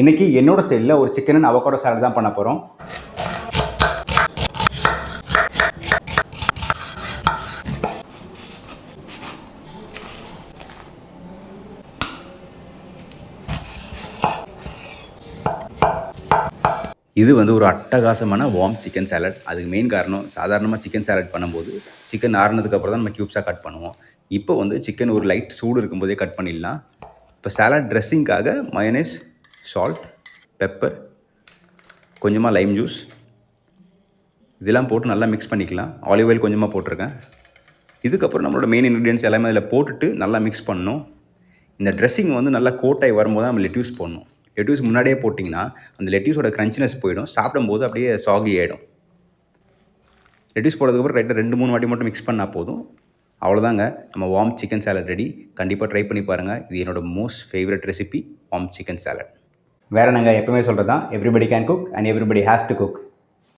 இன்றைக்கி என்னோட ஸ்டைலில் ஒரு சிக்கன் அண்ட் அவகோடோ சாலட் தான் பண்ண போகிறோம். இது ஒரு அட்டகாசமான வார்ம் சிக்கன் சாலட். அதுக்கு மெயின் காரணம் சாதாரணமாக சிக்கன் சாலட் பண்ணும்போது சிக்கன் ஆறுனதுக்கப்புறம் தான் நம்ம க்யூப்ஸாக கட் பண்ணுவோம். இப்போ சிக்கன் ஒரு லைட் சூடு இருக்கும்போதே கட் பண்ணிடலாம். இப்போ சாலட் ட்ரெஸ்ஸிங்காக மயோனைஸ், சால்ட், பெப்பர், கொஞ்சமாக லைம் ஜூஸ் இதெல்லாம் போட்டு நல்லா மிக்ஸ் பண்ணிக்கலாம். ஆலிவ் ஆயில் கொஞ்சமாக போட்டிருக்கேன். இதுக்கப்புறம் நம்மளோட மெயின் இன்க்ரீடியன்ஸ் எல்லாமே அதில் போட்டுட்டு நல்லா மிக்ஸ் பண்ணணும். இந்த ட்ரெஸ்ஸிங் நல்லா கோட்டாகி வரும்போது நம்ம லெட்யூஸ் போடணும். லெட்யூஸ் முன்னாடியே போட்டிங்கன்னா அந்த லெட்யூஸோட க்ரன்ச்சினஸ் போயிடும். சாப்பிடும்போது அப்படியே சாகி ஆகிடும். லெட்யூஸ் போடுறதுக்கப்புறம் ரைட்டாக 2-3 வாட்டி மட்டும் மிக்ஸ் பண்ணால் போதும். அவ்வளோதாங்க, நம்ம வார்ம் சிக்கன் சாலட் ரெடி. கண்டிப்பாக ட்ரை பண்ணி பாருங்கள். இது என்னோடய most favourite recipe, warm chicken salad. வேறு நாங்கள் எப்பவுமே சொல்கிறது தான், everybody can cook and everybody has to cook.